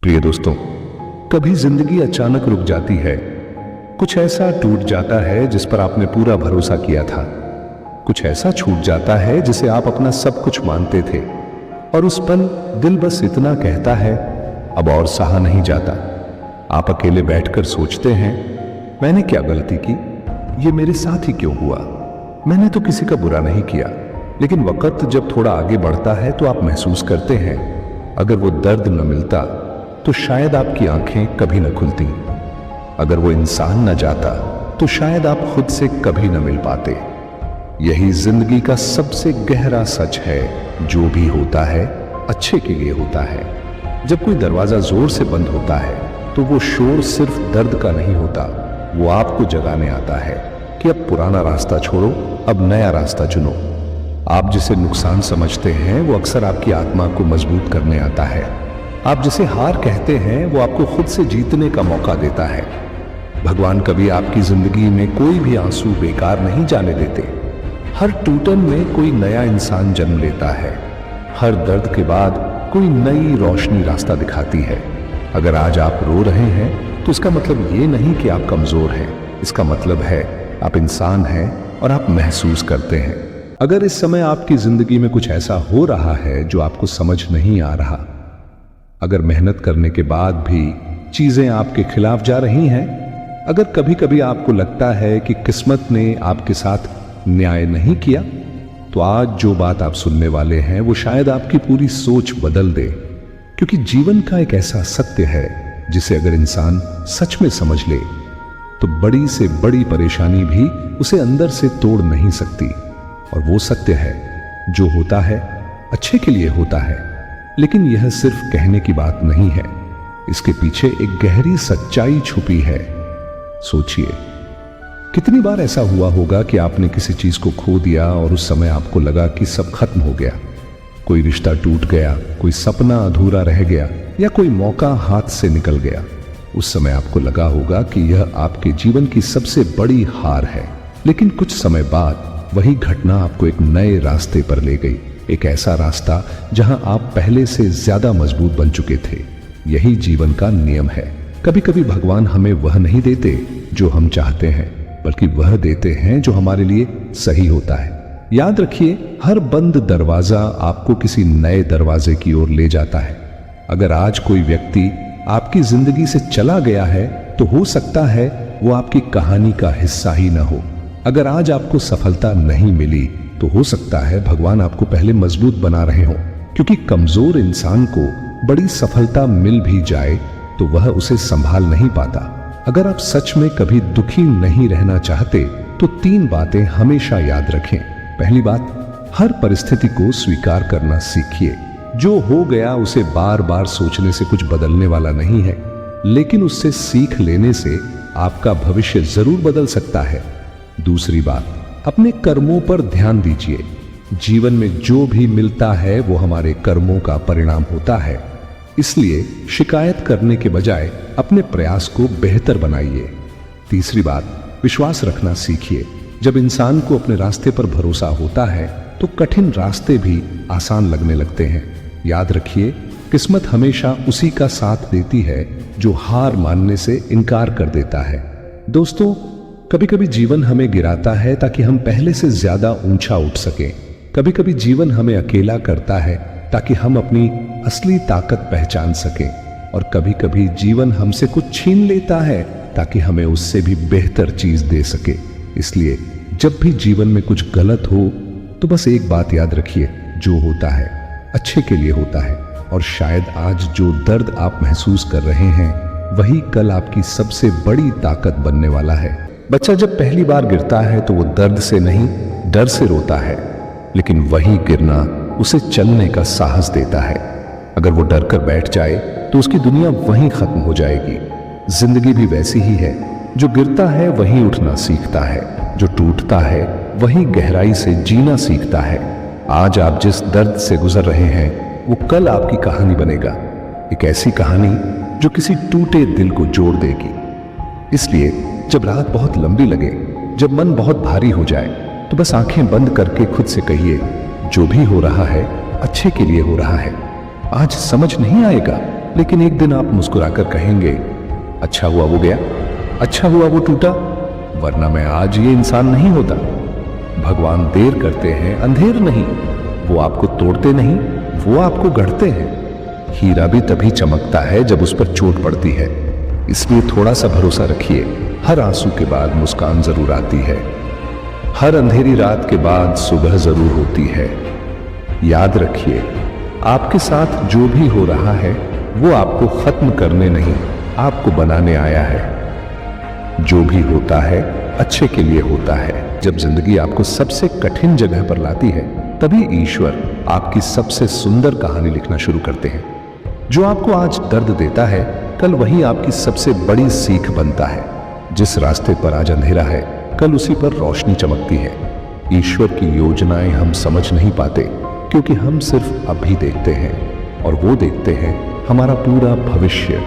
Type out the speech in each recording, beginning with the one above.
प्रिय दोस्तों, कभी जिंदगी अचानक रुक जाती है। कुछ ऐसा टूट जाता है जिस पर आपने पूरा भरोसा किया था। कुछ ऐसा छूट जाता है जिसे आप अपना सब कुछ मानते थे, और उस पल दिल बस इतना कहता है, अब और सहा नहीं जाता। आप अकेले बैठकर सोचते हैं, मैंने क्या गलती की? ये मेरे साथ ही क्यों हुआ? मैंने तो किसी का बुरा नहीं किया। लेकिन वक्त जब थोड़ा आगे बढ़ता है तो आप महसूस करते हैं, अगर वो दर्द न मिलता तो शायद आपकी आंखें कभी न खुलती। अगर वो इंसान न जाता तो शायद आप खुद से कभी न मिल पाते। यही जिंदगी का सबसे गहरा सच है। जो भी होता है अच्छे के लिए होता है। जब कोई दरवाजा जोर से बंद होता है तो वो शोर सिर्फ दर्द का नहीं होता, वो आपको जगाने आता है कि अब पुराना रास्ता छोड़ो, अब नया रास्ता चुनो। आप जिसे नुकसान समझते हैं वो अक्सर आपकी आत्मा को मजबूत करने आता है। आप जिसे हार कहते हैं वो आपको खुद से जीतने का मौका देता है। भगवान कभी आपकी जिंदगी में कोई भी आंसू बेकार नहीं जाने देते। हर टूटन में कोई नया इंसान जन्म लेता है। हर दर्द के बाद कोई नई रोशनी रास्ता दिखाती है। अगर आज आप रो रहे हैं तो इसका मतलब ये नहीं कि आप कमजोर हैं। इसका मतलब है आप इंसान हैं और आप महसूस करते हैं। अगर इस समय आपकी जिंदगी में कुछ ऐसा हो रहा है जो आपको समझ नहीं आ रहा, अगर मेहनत करने के बाद भी चीजें आपके खिलाफ जा रही हैं, अगर कभी कभी आपको लगता है कि किस्मत ने आपके साथ न्याय नहीं किया, तो आज जो बात आप सुनने वाले हैं वो शायद आपकी पूरी सोच बदल दे। क्योंकि जीवन का एक ऐसा सत्य है जिसे अगर इंसान सच में समझ ले तो बड़ी से बड़ी परेशानी भी उसे अंदर से तोड़ नहीं सकती। और वो सत्य है, जो होता है अच्छे के लिए होता है। लेकिन यह सिर्फ कहने की बात नहीं है, इसके पीछे एक गहरी सच्चाई छुपी है। सोचिए, कितनी बार ऐसा हुआ होगा कि आपने किसी चीज को खो दिया और उस समय आपको लगा कि सब खत्म हो गया। कोई रिश्ता टूट गया, कोई सपना अधूरा रह गया, या कोई मौका हाथ से निकल गया। उस समय आपको लगा होगा कि यह आपके जीवन की सबसे बड़ी हार है। लेकिन कुछ समय बाद वही घटना आपको एक नए रास्ते पर ले गई। एक ऐसा रास्ता जहां आप पहले से ज्यादा मजबूत बन चुके थे। यही जीवन का नियम है। कभी कभी भगवान हमें वह नहीं देते जो हम चाहते हैं, बल्कि वह देते हैं जो हमारे लिए सही होता है। याद रखिए, हर बंद दरवाजा आपको किसी नए दरवाजे की ओर ले जाता है। अगर आज कोई व्यक्ति आपकी जिंदगी से चला गया है तो हो सकता है वो आपकी कहानी का हिस्सा ही ना हो। अगर आज आपको सफलता नहीं मिली तो हो सकता है भगवान आपको पहले मजबूत बना रहे हो। क्योंकि कमजोर इंसान को बड़ी सफलता मिल भी जाए तो वह उसे संभाल नहीं पाता। अगर आप सच में कभी दुखी नहीं रहना चाहते तो 3 बातें हमेशा याद रखें। पहली बात, हर परिस्थिति को स्वीकार करना सीखिए। जो हो गया उसे बार बार सोचने से कुछ बदलने वाला नहीं है, लेकिन उससे सीख लेने से आपका भविष्य जरूर बदल सकता है। दूसरी बात, अपने कर्मों पर ध्यान दीजिए। जीवन में जो भी मिलता है वो हमारे कर्मों का परिणाम होता है। इसलिए शिकायत करने के बजाय अपने प्रयास को बेहतर बनाइए। तीसरी बात, विश्वास रखना सीखिए। जब इंसान को अपने रास्ते पर भरोसा होता है तो कठिन रास्ते भी आसान लगने लगते हैं। याद रखिए, किस्मत हमेशा उसी का साथ देती है जो हार मानने से इनकार कर देता है। दोस्तों, कभी कभी जीवन हमें गिराता है ताकि हम पहले से ज्यादा ऊंचा उठ सकें। कभी कभी जीवन हमें अकेला करता है ताकि हम अपनी असली ताकत पहचान सकें। और कभी कभी जीवन हमसे कुछ छीन लेता है ताकि हमें उससे भी बेहतर चीज दे सके। इसलिए जब भी जीवन में कुछ गलत हो तो बस एक बात याद रखिए, जो होता है अच्छे के लिए होता है। और शायद आज जो दर्द आप महसूस कर रहे हैं वही कल आपकी सबसे बड़ी ताकत बनने वाला है। बच्चा जब पहली बार गिरता है तो वो दर्द से नहीं, डर से रोता है। लेकिन वही गिरना उसे चलने का साहस देता है। अगर वो डर कर बैठ जाए तो उसकी दुनिया वहीं खत्म हो जाएगी। जिंदगी भी वैसी ही है। जो गिरता है वहीं उठना सीखता है। जो टूटता है वहीं गहराई से जीना सीखता है। आज आप जिस दर्द से गुजर रहे हैं वो कल आपकी कहानी बनेगा। एक ऐसी कहानी जो किसी टूटे दिल को जोड़ देगी। इसलिए जब रात बहुत लंबी लगे, जब मन बहुत भारी हो जाए, तो बस आंखें बंद करके खुद से कहिए, जो भी हो रहा है अच्छे के लिए हो रहा है। आज समझ नहीं आएगा, लेकिन एक दिन आप मुस्कुराकर कहेंगे, अच्छा हुआ वो गया, अच्छा हुआ वो टूटा, वरना मैं आज ये इंसान नहीं होता। भगवान देर करते हैं, अंधेर नहीं। वो आपको तोड़ते नहीं, वो आपको गढ़ते हैं। हीरा भी तभी चमकता है जब उस पर चोट पड़ती है। इसलिए थोड़ा सा भरोसा रखिए, हर आंसू के बाद मुस्कान जरूर आती है। हर अंधेरी रात के बाद सुबह जरूर होती है। याद रखिए, आपके साथ जो भी हो रहा है वो आपको खत्म करने नहीं, आपको बनाने आया है। जो भी होता है अच्छे के लिए होता है। जब जिंदगी आपको सबसे कठिन जगह पर लाती है, तभी ईश्वर आपकी सबसे सुंदर कहानी लिखना शुरू करते हैं। जो आपको आज दर्द देता है, कल वही आपकी सबसे बड़ी सीख बनता है। जिस रास्ते पर आज अंधेरा है, कल उसी पर रोशनी चमकती है। ईश्वर की योजनाएं हम समझ नहीं पाते, क्योंकि हम सिर्फ अभी देखते हैं और वो देखते हैं हमारा पूरा भविष्य।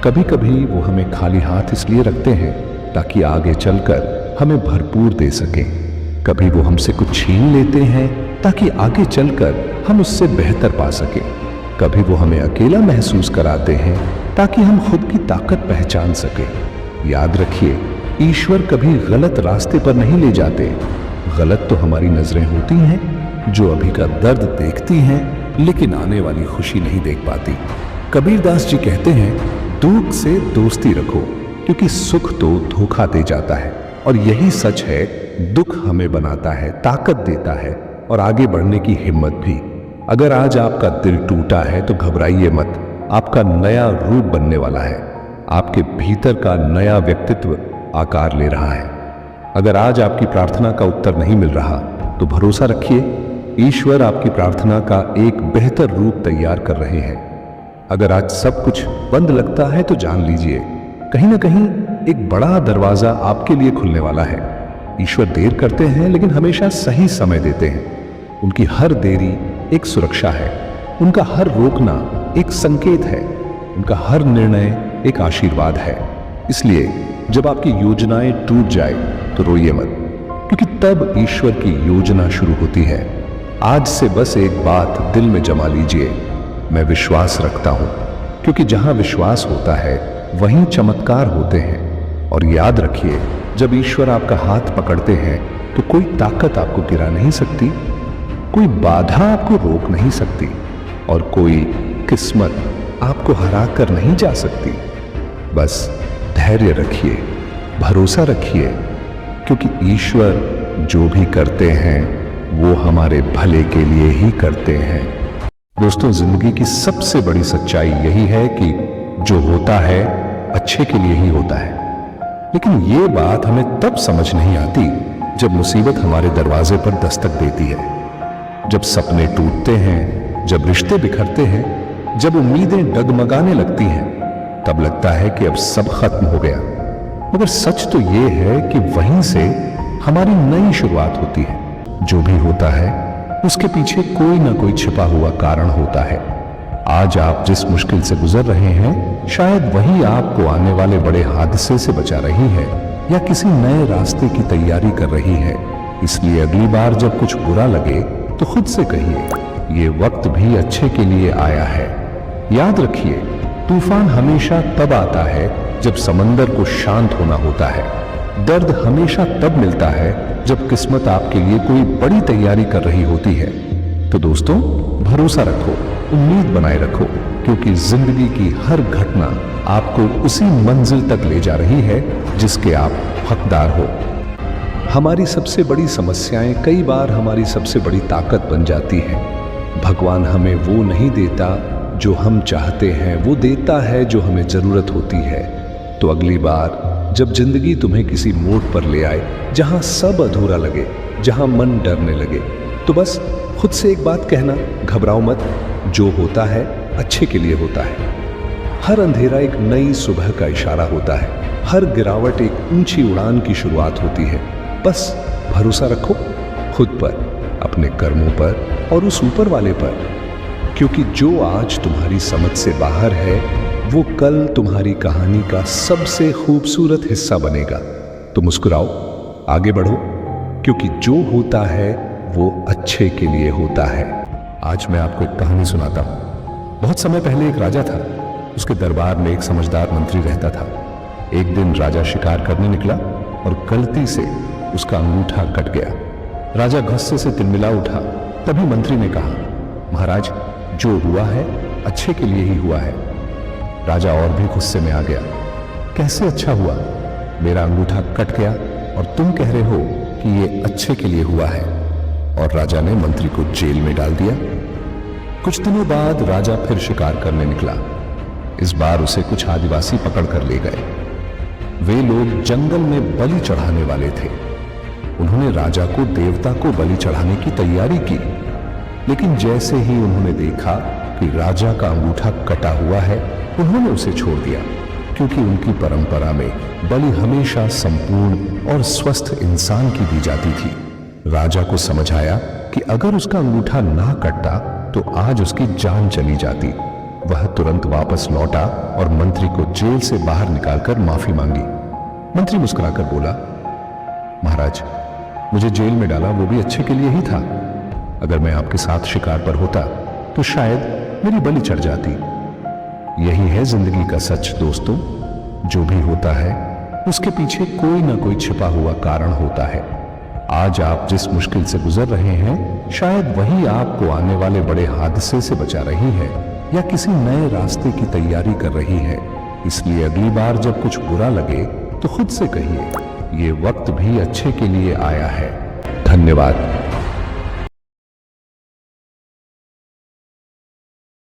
कभी कभी वो हमें खाली हाथ इसलिए रखते हैं ताकि आगे चलकर हमें भरपूर दे सकें। कभी वो हमसे कुछ छीन लेते हैं ताकि आगे चलकर हम उससे बेहतर पा सकें। कभी वो हमें अकेला महसूस कराते हैं ताकि हम खुद की ताकत पहचान सकें। याद रखिए, ईश्वर कभी गलत रास्ते पर नहीं ले जाते। गलत तो हमारी नजरें होती हैं, जो अभी का दर्द देखती हैं लेकिन आने वाली खुशी नहीं देख पाती। कबीरदास जी कहते हैं, दुख से दोस्ती रखो, क्योंकि सुख तो धोखा दे जाता है। और यही सच है, दुख हमें बनाता है, ताकत देता है और आगे बढ़ने की हिम्मत भी। अगर आज आपका दिल टूटा है तो घबराइए मत, आपका नया रूप बनने वाला है। आपके भीतर का नया व्यक्तित्व आकार ले रहा है। अगर आज आपकी प्रार्थना का उत्तर नहीं मिल रहा तो भरोसा रखिए, ईश्वर आपकी प्रार्थना का एक बेहतर रूप तैयार कर रहे हैं। अगर आज सब कुछ बंद लगता है तो जान लीजिए, कहीं ना कहीं एक बड़ा दरवाजा आपके लिए खुलने वाला है। ईश्वर देर करते हैं लेकिन हमेशा सही समय देते हैं। उनकी हर देरी एक सुरक्षा है, उनका हर रोकना एक संकेत है, उनका हर निर्णय एक आशीर्वाद है। इसलिए जब आपकी योजनाएं टूट जाए तो रोइए मत, क्योंकि तब ईश्वर की योजना शुरू होती है। आज से बस एक बात दिल में जमा लीजिए, मैं विश्वास रखता हूं, क्योंकि जहां विश्वास होता है वहीं चमत्कार होते हैं। और याद रखिए, जब ईश्वर आपका हाथ पकड़ते हैं तो कोई ताकत आपको गिरा नहीं सकती, कोई बाधा आपको रोक नहीं सकती और कोई किस्मत आपको हरा कर नहीं जा सकती। बस धैर्य रखिए, भरोसा रखिए, क्योंकि ईश्वर जो भी करते हैं वो हमारे भले के लिए ही करते हैं। दोस्तों, जिंदगी की सबसे बड़ी सच्चाई यही है कि जो होता है अच्छे के लिए ही होता है। लेकिन ये बात हमें तब समझ नहीं आती जब मुसीबत हमारे दरवाजे पर दस्तक देती है, जब सपने टूटते हैं, जब रिश्ते बिखरते हैं, जब उम्मीदें डगमगाने लगती हैं। तब लगता है कि अब सब खत्म हो गया, मगर सच तो ये है कि वहीं से हमारी नई शुरुआत होती है। जो भी होता है उसके पीछे कोई ना कोई छिपा हुआ कारण होता है। आज आप जिस मुश्किल से गुजर रहे हैं, शायद वही आपको आने वाले बड़े हादसे से बचा रही है या किसी नए रास्ते की तैयारी कर रही है। इसलिए अगली बार जब कुछ बुरा लगे तो खुद से कहिए, ये वक्त भी अच्छे के लिए आया है। याद रखिए, तूफान हमेशा तब आता है जब समंदर को शांत होना होता है। दर्द हमेशा तब मिलता है जब किस्मत आपके लिए कोई बड़ी तैयारी कर रही होती है। तो दोस्तों, भरोसा रखो, उम्मीद बनाए रखो, क्योंकि जिंदगी की हर घटना आपको उसी मंजिल तक ले जा रही है जिसके आप हकदार हो। हमारी सबसे बड़ी समस्याएं कई बार हमारी सबसे बड़ी ताकत बन जाती हैं। भगवान हमें वो नहीं देता जो हम चाहते हैं, वो देता है जो हमें जरूरत होती है। तो अगली बार जब जिंदगी तुम्हें किसी मोड़ पर ले आए जहां सब अधूरा लगे, जहां मन डरने लगे, तो बस खुद से एक बात कहना, घबराओ मत, जो होता है अच्छे के लिए होता है। हर अंधेरा एक नई सुबह का इशारा होता है, हर गिरावट एक ऊंची उड़ान की शुरुआत होती है। बस भरोसा रखो खुद पर, अपने कर्मों पर और उस ऊपर वाले पर, क्योंकि जो आज तुम्हारी समझ से बाहर है वो कल तुम्हारी कहानी का सबसे खूबसूरत हिस्सा बनेगा। तो मुस्कुराओ, आगे बढ़ो, क्योंकि जो होता है वो अच्छे के लिए होता है। आज मैं आपको एक कहानी सुनाता हूं। बहुत समय पहले एक राजा था। उसके दरबार में एक समझदार मंत्री रहता था। एक दिन राजा शिकार करने निकला और गलती से उसका अंगूठा कट गया। राजा गुस्से से तिलमिला उठा। तभी मंत्री ने कहा, महाराज, जो हुआ है अच्छे के लिए ही हुआ है। राजा और भी गुस्से में आ गया। कैसे अच्छा हुआ? मेरा अंगूठा कट गया और तुम कह रहे हो कि ये अच्छे के लिए हुआ है। और राजा ने मंत्री को जेल में डाल दिया। कुछ दिनों बाद राजा फिर शिकार करने निकला। इस बार उसे कुछ आदिवासी पकड़ कर ले गए। वे लोग जंगल में बलि चढ़ाने वाले थे। उन्होंने राजा को देवता को बलि चढ़ाने की तैयारी की, लेकिन जैसे ही उन्होंने देखा कि राजा का अंगूठा कटा हुआ है, उन्होंने उसे छोड़ दिया, क्योंकि उनकी परंपरा में बलि हमेशा संपूर्ण और स्वस्थ इंसान की दी जाती थी। राजा को समझ आया कि अगर उसका अंगूठा ना कटता तो आज उसकी जान चली जाती। वह तुरंत वापस लौटा और मंत्री को जेल से बाहर निकालकर माफी मांगी। मंत्री मुस्कुराकर बोला, महाराज, मुझे जेल में डाला वो भी अच्छे के लिए ही था। अगर मैं आपके साथ शिकार पर होता तो शायद मेरी बलि चढ़ जाती। यही है जिंदगी का सच दोस्तों। जो भी होता है उसके पीछे कोई ना कोई छिपा हुआ कारण होता है। आज आप जिस मुश्किल से गुजर रहे हैं, शायद वही आपको आने वाले बड़े हादसे से बचा रही है या किसी नए रास्ते की तैयारी कर रही है। इसलिए अगली बार जब कुछ बुरा लगे तो खुद से कहिए, ये वक्त भी अच्छे के लिए आया है। धन्यवाद।